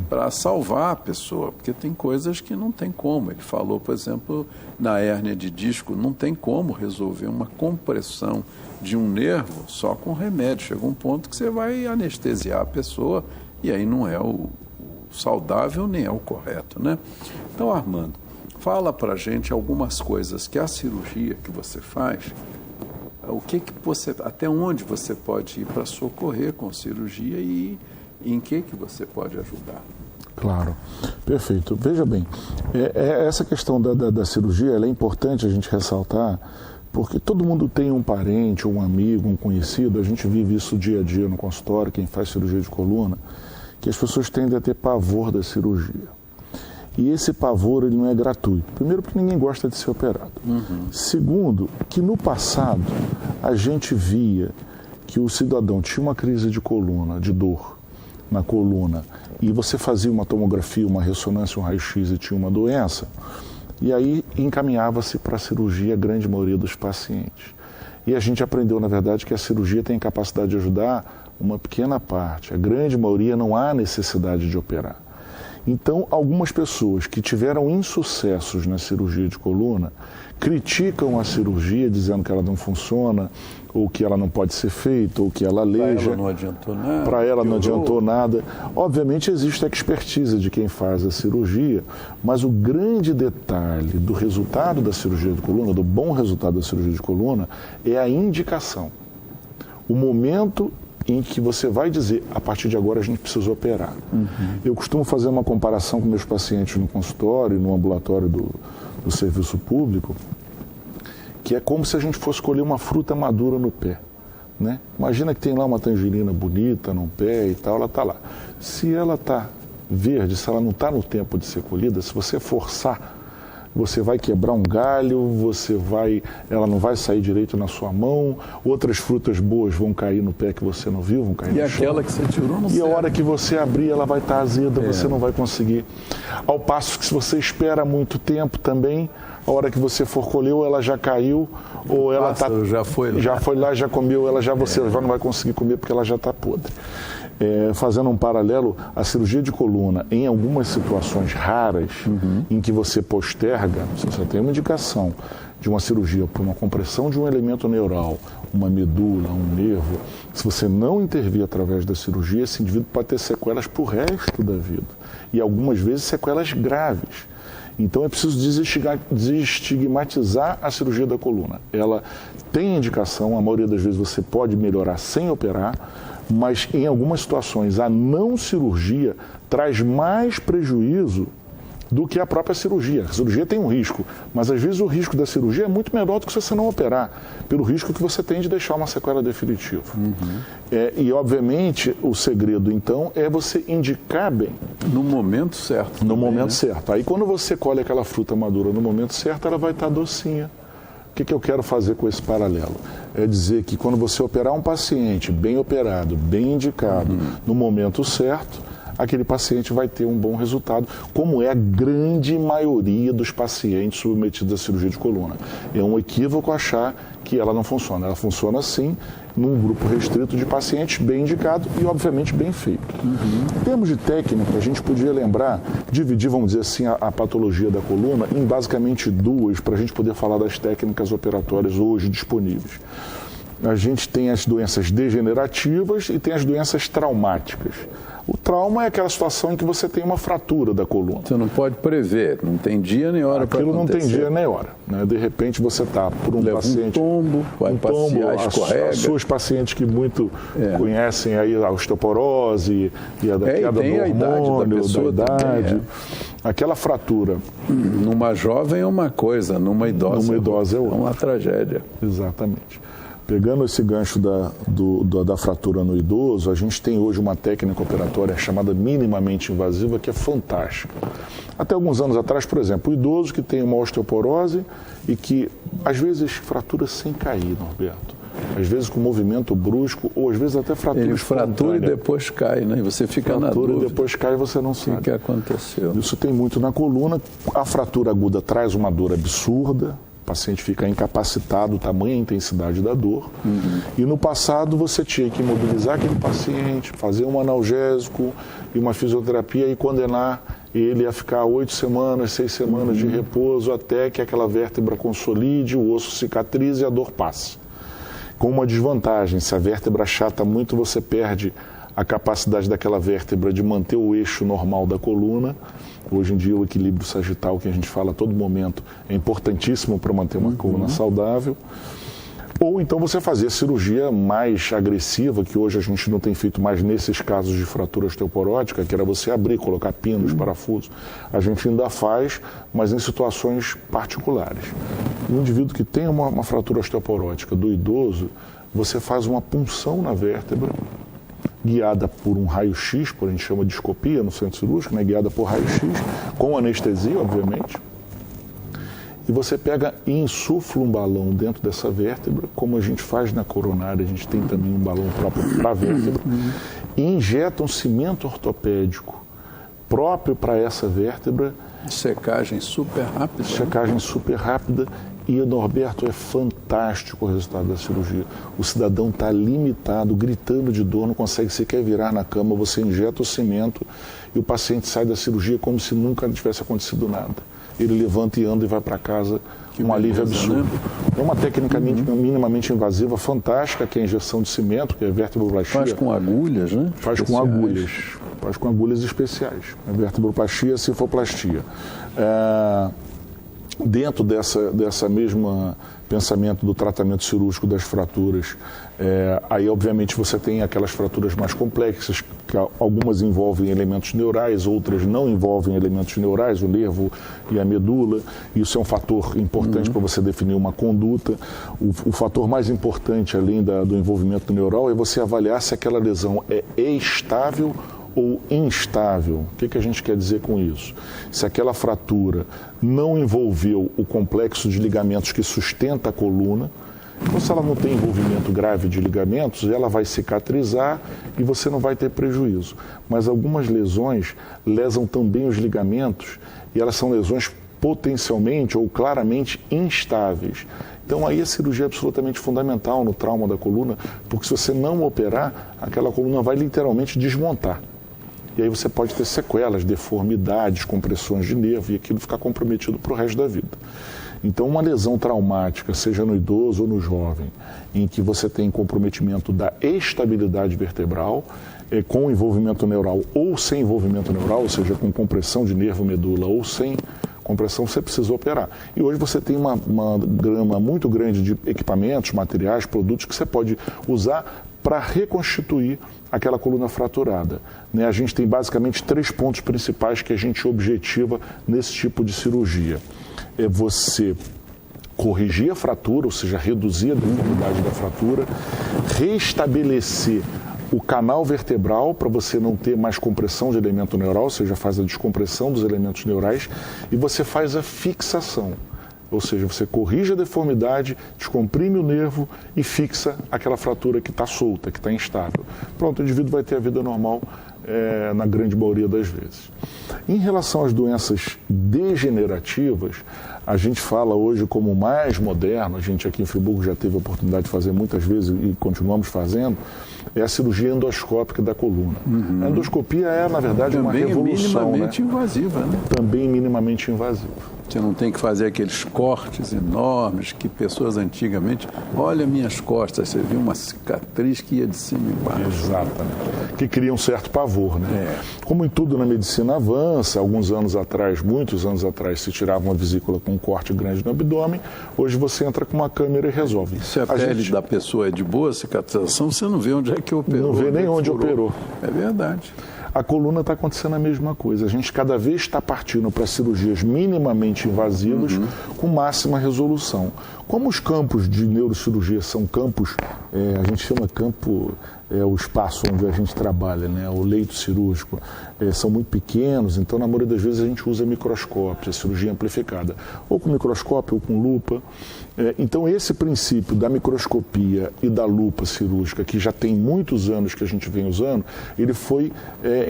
para salvar a pessoa, porque tem coisas que não tem como. Ele falou, por exemplo, na hérnia de disco, não tem como resolver uma compressão de um nervo só com remédio. Chega um ponto que você vai anestesiar a pessoa e aí não é o saudável nem é o correto, né? Então, Armando, fala para a gente algumas coisas que a cirurgia que você faz, o que você, até onde você pode ir para socorrer com cirurgia e em que você pode ajudar? Claro, perfeito. Veja bem, essa questão da cirurgia ela é importante a gente ressaltar, porque todo mundo tem um parente, um amigo, um conhecido, a gente vive isso dia a dia no consultório, quem faz cirurgia de coluna, que as pessoas tendem a ter pavor da cirurgia. E esse pavor ele não é gratuito. Primeiro, porque ninguém gosta de ser operado. Segundo, que no passado a gente via que o cidadão tinha uma crise de coluna, de dor na coluna, e você fazia uma tomografia, uma ressonância, um raio-x e tinha uma doença, e aí encaminhava-se para a cirurgia a grande maioria dos pacientes. E a gente aprendeu, na verdade, que a cirurgia tem capacidade de ajudar uma pequena parte. A grande maioria não há necessidade de operar. Então, algumas pessoas que tiveram insucessos na cirurgia de coluna criticam a cirurgia dizendo que ela não funciona, ou que ela não pode ser feita, ou que ela aleija. Para ela não adiantou nada. Para ela não adiantou nada. Obviamente existe a expertise de quem faz a cirurgia, mas o grande detalhe do resultado da cirurgia de coluna, do bom resultado da cirurgia de coluna, é a indicação. O momento em que você vai dizer, a partir de agora a gente precisa operar. Eu costumo fazer uma comparação com meus pacientes no consultório, no ambulatório do serviço público, que é como se a gente fosse colher uma fruta madura no pé, né? Imagina que tem lá uma tangerina bonita no pé e tal, ela está lá. Se ela está verde, se ela não está no tempo de ser colhida, se você forçar, você vai quebrar um galho, ela não vai sair direito na sua mão, outras frutas boas vão cair no pé que você não viu, vão cair no chão. E aquela que você tirou não serve. E a hora que você abrir, ela vai estar azeda, você não vai conseguir. Ao passo que se você espera muito tempo também, a hora que você for colher, ou ela já caiu, ou ela já foi lá, já comeu, você já não vai conseguir comer porque ela já está podre. Fazendo um paralelo, a cirurgia de coluna, em algumas situações raras, em que você posterga, se você tem uma indicação de uma cirurgia por uma compressão de um elemento neural, uma medula, um nervo, se você não intervir através da cirurgia, esse indivíduo pode ter sequelas para o resto da vida. E algumas vezes sequelas graves. Então é preciso desestigmatizar a cirurgia da coluna. Ela tem indicação, a maioria das vezes você pode melhorar sem operar, mas em algumas situações a não cirurgia traz mais prejuízo do que a própria cirurgia. A cirurgia tem um risco, mas às vezes o risco da cirurgia é muito menor do que se você não operar, pelo risco que você tem de deixar uma sequela definitiva. E obviamente o segredo então é você indicar bem. No momento certo. No momento certo. Aí quando você colhe aquela fruta madura no momento certo, ela vai estar docinha. O que eu quero fazer com esse paralelo? É dizer que quando você operar um paciente bem operado, bem indicado, no momento certo, aquele paciente vai ter um bom resultado, como é a grande maioria dos pacientes submetidos à cirurgia de coluna. É um equívoco achar que ela não funciona. Ela funciona sim, num grupo restrito de pacientes bem indicados e, obviamente, bem feito. Em termos de técnica, a gente podia lembrar, dividir, vamos dizer assim, a patologia da coluna em basicamente duas, para a gente poder falar das técnicas operatórias hoje disponíveis. A gente tem as doenças degenerativas e tem as doenças traumáticas. O trauma é aquela situação em que você tem uma fratura da coluna. Você não pode prever, não tem dia nem hora para acontecer. Aquilo não tem dia nem hora. Né? De repente você está por um paciente... tombo, vai passear, escorrega. As suas pacientes que muito conhecem aí a osteoporose e a queda do hormônio, da idade. Aquela fratura. Numa jovem é uma coisa, numa idosa é outra. É uma tragédia. Exatamente. Pegando esse gancho da fratura no idoso, a gente tem hoje uma técnica operatória chamada minimamente invasiva, que é fantástica. Até alguns anos atrás, por exemplo, o idoso que tem uma osteoporose e que, às vezes, fratura sem cair, Norberto. Às vezes com movimento brusco, ou às vezes até fratura espontânea. Ele fratura e depois cai, né? E você fica na dúvida. Fratura e depois cai e você não sabe. O que aconteceu? Isso tem muito na coluna. A fratura aguda traz uma dor absurda. O paciente fica incapacitado, tamanha a intensidade da dor. E no passado você tinha que imobilizar aquele paciente, fazer um analgésico e uma fisioterapia e condenar ele a ficar 8 semanas, 6 semanas de repouso até que aquela vértebra consolide, o osso cicatrize e a dor passe. Com uma desvantagem, se a vértebra achata muito, você perde a capacidade daquela vértebra de manter o eixo normal da coluna. Hoje em dia o equilíbrio sagital, que a gente fala a todo momento, é importantíssimo para manter uma coluna saudável. Ou então você fazer a cirurgia mais agressiva, que hoje a gente não tem feito mais nesses casos de fratura osteoporótica, que era você abrir, colocar pinos, parafusos. A gente ainda faz, mas em situações particulares. O indivíduo que tem uma fratura osteoporótica do idoso, você faz uma punção na vértebra, guiada por um raio-x, que a gente chama de escopia no centro cirúrgico, né? Guiada por raio-x, com anestesia, obviamente. E você pega e insufla um balão dentro dessa vértebra, como a gente faz na coronária, a gente tem também um balão próprio para a vértebra, e injeta um cimento ortopédico próprio para essa vértebra. Secagem super rápida. Secagem super rápida. E, Norberto, é fantástico o resultado da cirurgia. O cidadão está limitado, gritando de dor, não consegue sequer virar na cama, você injeta o cimento e o paciente sai da cirurgia como se nunca tivesse acontecido nada. Ele levanta e anda e vai para casa com um alívio absurdo. Né? É uma técnica minimamente invasiva, fantástica, que é a injeção de cimento, que é a vertebroplastia. Faz com agulhas, né? Faz com agulhas. Faz com agulhas especiais. A vertebroplastia, cifoplastia. Dentro dessa mesma pensamento do tratamento cirúrgico das fraturas, aí obviamente você tem aquelas fraturas mais complexas, que algumas envolvem elementos neurais, outras não envolvem elementos neurais, o nervo e a medula. Isso é um fator importante para você definir uma conduta. O fator mais importante, além do envolvimento neural, é você avaliar se aquela lesão é estável ou instável. O que a gente quer dizer com isso? Se aquela fratura não envolveu o complexo de ligamentos que sustenta a coluna, então se ela não tem envolvimento grave de ligamentos, ela vai cicatrizar e você não vai ter prejuízo. Mas algumas lesões lesam também os ligamentos e elas são lesões potencialmente ou claramente instáveis. Então aí a cirurgia é absolutamente fundamental no trauma da coluna, porque se você não operar, aquela coluna vai literalmente desmontar. E aí você pode ter sequelas, deformidades, compressões de nervo e aquilo ficar comprometido para o resto da vida. Então uma lesão traumática, seja no idoso ou no jovem, em que você tem comprometimento da estabilidade vertebral, com envolvimento neural ou sem envolvimento neural, ou seja, com compressão de nervo medula ou sem compressão, você precisa operar. E hoje você tem uma gama muito grande de equipamentos, materiais, produtos que você pode usar para reconstituir aquela coluna fraturada. A gente tem basicamente 3 pontos principais que a gente objetiva nesse tipo de cirurgia. É você corrigir a fratura, ou seja, reduzir a deformidade da fratura, restabelecer o canal vertebral para você não ter mais compressão de elemento neural, ou seja, faz a descompressão dos elementos neurais, e você faz a fixação. Ou seja, você corrige a deformidade, descomprime o nervo e fixa aquela fratura que está solta, que está instável. Pronto, o indivíduo vai ter a vida normal na grande maioria das vezes. Em relação às doenças degenerativas, a gente fala hoje como mais moderno, a gente aqui em Friburgo já teve a oportunidade de fazer muitas vezes e continuamos fazendo, é a cirurgia endoscópica da coluna. A endoscopia é, na verdade, uma revolução. Também minimamente invasiva, né? Também minimamente invasiva. Você não tem que fazer aqueles cortes enormes que pessoas antigamente... Olha minhas costas, você viu uma cicatriz que ia de cima e embaixo. Exatamente. Que cria um certo pavor, né? Como em tudo na medicina avança, alguns anos atrás, muitos anos atrás, se tirava uma vesícula com um corte grande no abdômen, hoje você entra com uma câmera e resolve. Se a pele da pessoa é de boa cicatrização, você não vê onde é que operou. Não vê nem onde operou. É verdade. A coluna está acontecendo a mesma coisa. A gente cada vez está partindo para cirurgias minimamente invasivas com máxima resolução. Como os campos de neurocirurgia são campos, a gente chama campo, o espaço onde a gente trabalha, né, o leito cirúrgico, são muito pequenos, então na maioria das vezes a gente usa microscópio, a cirurgia amplificada, ou com microscópio ou com lupa. Então esse princípio da microscopia e da lupa cirúrgica, que já tem muitos anos que a gente vem usando, ele foi,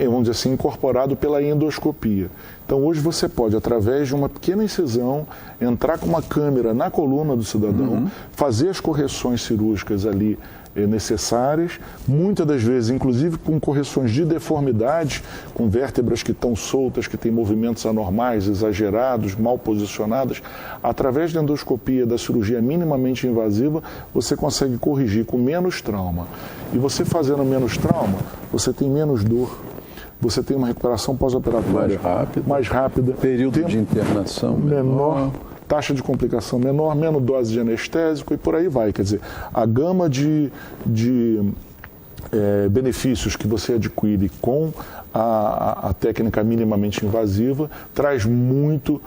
vamos dizer assim, incorporado pela endoscopia. Então hoje você pode, através de uma pequena incisão, entrar com uma câmera na coluna do cidadão, fazer as correções cirúrgicas ali necessárias, muitas das vezes, inclusive com correções de deformidade, com vértebras que estão soltas, que têm movimentos anormais, exagerados, mal posicionadas. Através da endoscopia, da cirurgia minimamente invasiva, você consegue corrigir com menos trauma. E você fazendo menos trauma, você tem menos dor. Você tem uma recuperação pós-operatória mais rápida. Período de internação menor. Taxa de complicação menor, menos dose de anestésico e por aí vai. Quer dizer, a gama de benefícios que você adquire com a técnica minimamente invasiva traz muito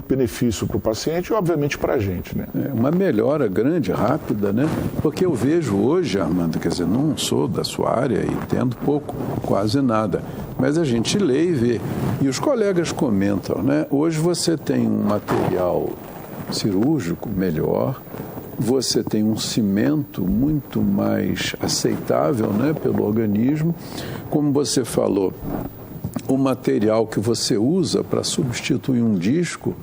benefício para o paciente e, obviamente, para a gente, né? Uma melhora grande, rápida, né? Porque eu vejo hoje, Armando, quer dizer, não sou da sua área e entendo pouco, quase nada, mas a gente lê e vê. E os colegas comentam, né? Hoje você tem um material cirúrgico melhor, você tem um cimento muito mais aceitável, né, pelo organismo. Como você falou, o material que você usa para substituir um disco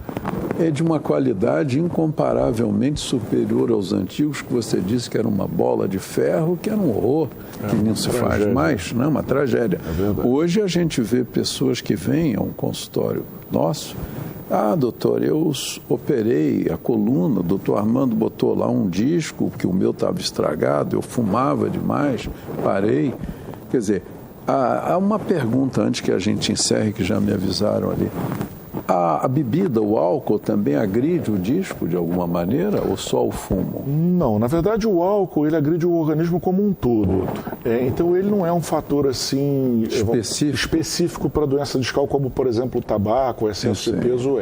é de uma qualidade incomparavelmente superior aos antigos, que você disse que era uma bola de ferro, que era um horror, que não se faz mais, né, uma tragédia. Hoje a gente vê pessoas que vêm a um consultório nosso. Ah, doutor, eu operei a coluna, o doutor Armando botou lá um disco, que o meu estava estragado, eu fumava demais, parei. Quer dizer, há uma pergunta antes que a gente encerre, que já me avisaram ali. A bebida, o álcool, também agride o disco de alguma maneira ou só o fumo? Não, na verdade o álcool ele agride o organismo como um todo. Então ele não é um fator assim específico para a doença discal, como por exemplo o tabaco, o excesso de peso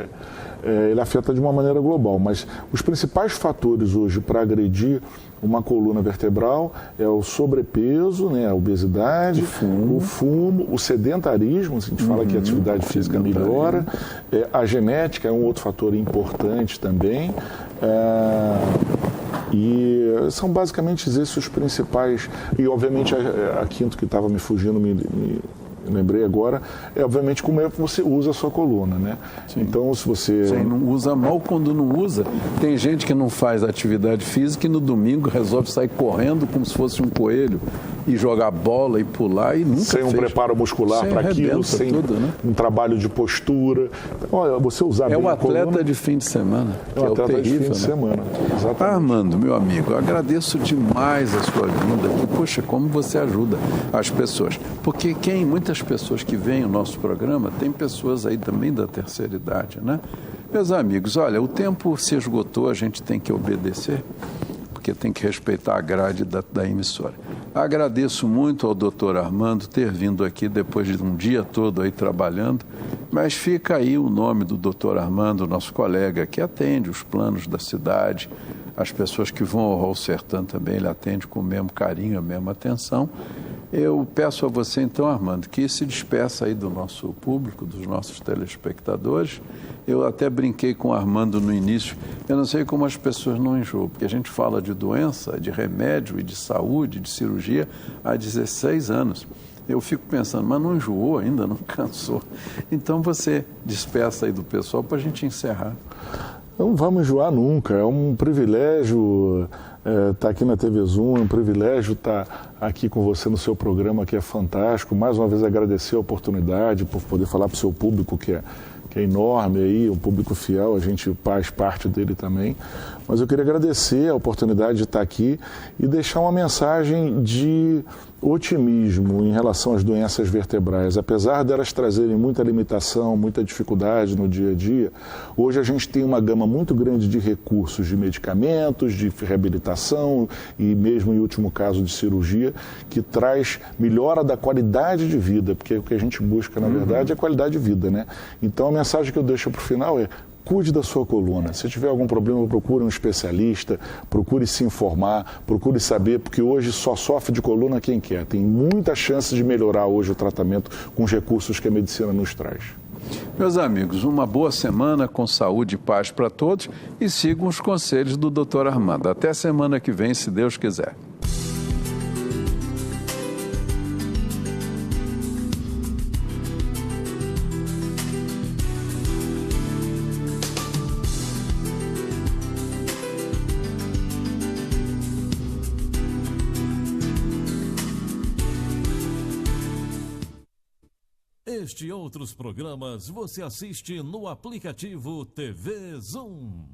ele afeta de uma maneira global, mas os principais fatores hoje para agredir uma coluna vertebral é o sobrepeso, né, a obesidade, o fumo, o sedentarismo, a gente fala que a atividade física melhora, a genética é um outro fator importante também, e são basicamente esses os principais, e obviamente a quinto que estava me fugindo, me lembrei agora, obviamente como é que você usa a sua coluna, né? Sim. Então, se você... Sim, não usa mal quando não usa. Tem gente que não faz atividade física e no domingo resolve sair correndo como se fosse um coelho e jogar bola e pular e nunca sem um preparo muscular para aquilo, sem tudo, né? Um trabalho de postura. Olha, você usar bem o atleta coluna, de fim de semana, que é o terrível, de fim de né? semana. Exatamente. Armando, meu amigo, eu agradeço demais a sua vinda aqui. Poxa, como você ajuda as pessoas. Porque muitas das pessoas que veem o nosso programa, tem pessoas aí também da terceira idade, né? Meus amigos, olha, o tempo se esgotou, a gente tem que obedecer, porque tem que respeitar a grade da emissora. Agradeço muito ao doutor Armando ter vindo aqui depois de um dia todo aí trabalhando, mas fica aí o nome do doutor Armando, nosso colega, que atende os planos da cidade, as pessoas que vão ao Hall Sertã também, ele atende com o mesmo carinho, a mesma atenção. Eu peço a você então, Armando, que se despeça aí do nosso público, dos nossos telespectadores. Eu até brinquei com o Armando no início, eu não sei como as pessoas não enjoam, porque a gente fala de doença, de remédio e de saúde, de cirurgia há 16 anos. Eu fico pensando, mas não enjoou ainda, não cansou. Então você despeça aí do pessoal para a gente encerrar. Não vamos enjoar nunca, é um privilégio estar aqui na TV Zoom, é um privilégio estar aqui com você no seu programa, que é fantástico. Mais uma vez agradecer a oportunidade por poder falar para o seu público, que é enorme aí, um público fiel, a gente faz parte dele também. Mas eu queria agradecer a oportunidade de estar aqui e deixar uma mensagem de otimismo em relação às doenças vertebrais. Apesar delas trazerem muita limitação, muita dificuldade no dia a dia, hoje a gente tem uma gama muito grande de recursos, de medicamentos, de reabilitação e mesmo, em último caso, de cirurgia, que traz melhora da qualidade de vida, porque o que a gente busca, na verdade, é qualidade de vida, né? Então, a mensagem que eu deixo para o final é: cuide da sua coluna. Se tiver algum problema, procure um especialista, procure se informar, procure saber, porque hoje só sofre de coluna quem quer. Tem muita chance de melhorar hoje o tratamento com os recursos que a medicina nos traz. Meus amigos, uma boa semana com saúde e paz para todos e sigam os conselhos do Dr. Armando. Até semana que vem, se Deus quiser. Este e outros programas você assiste no aplicativo TV Zoom.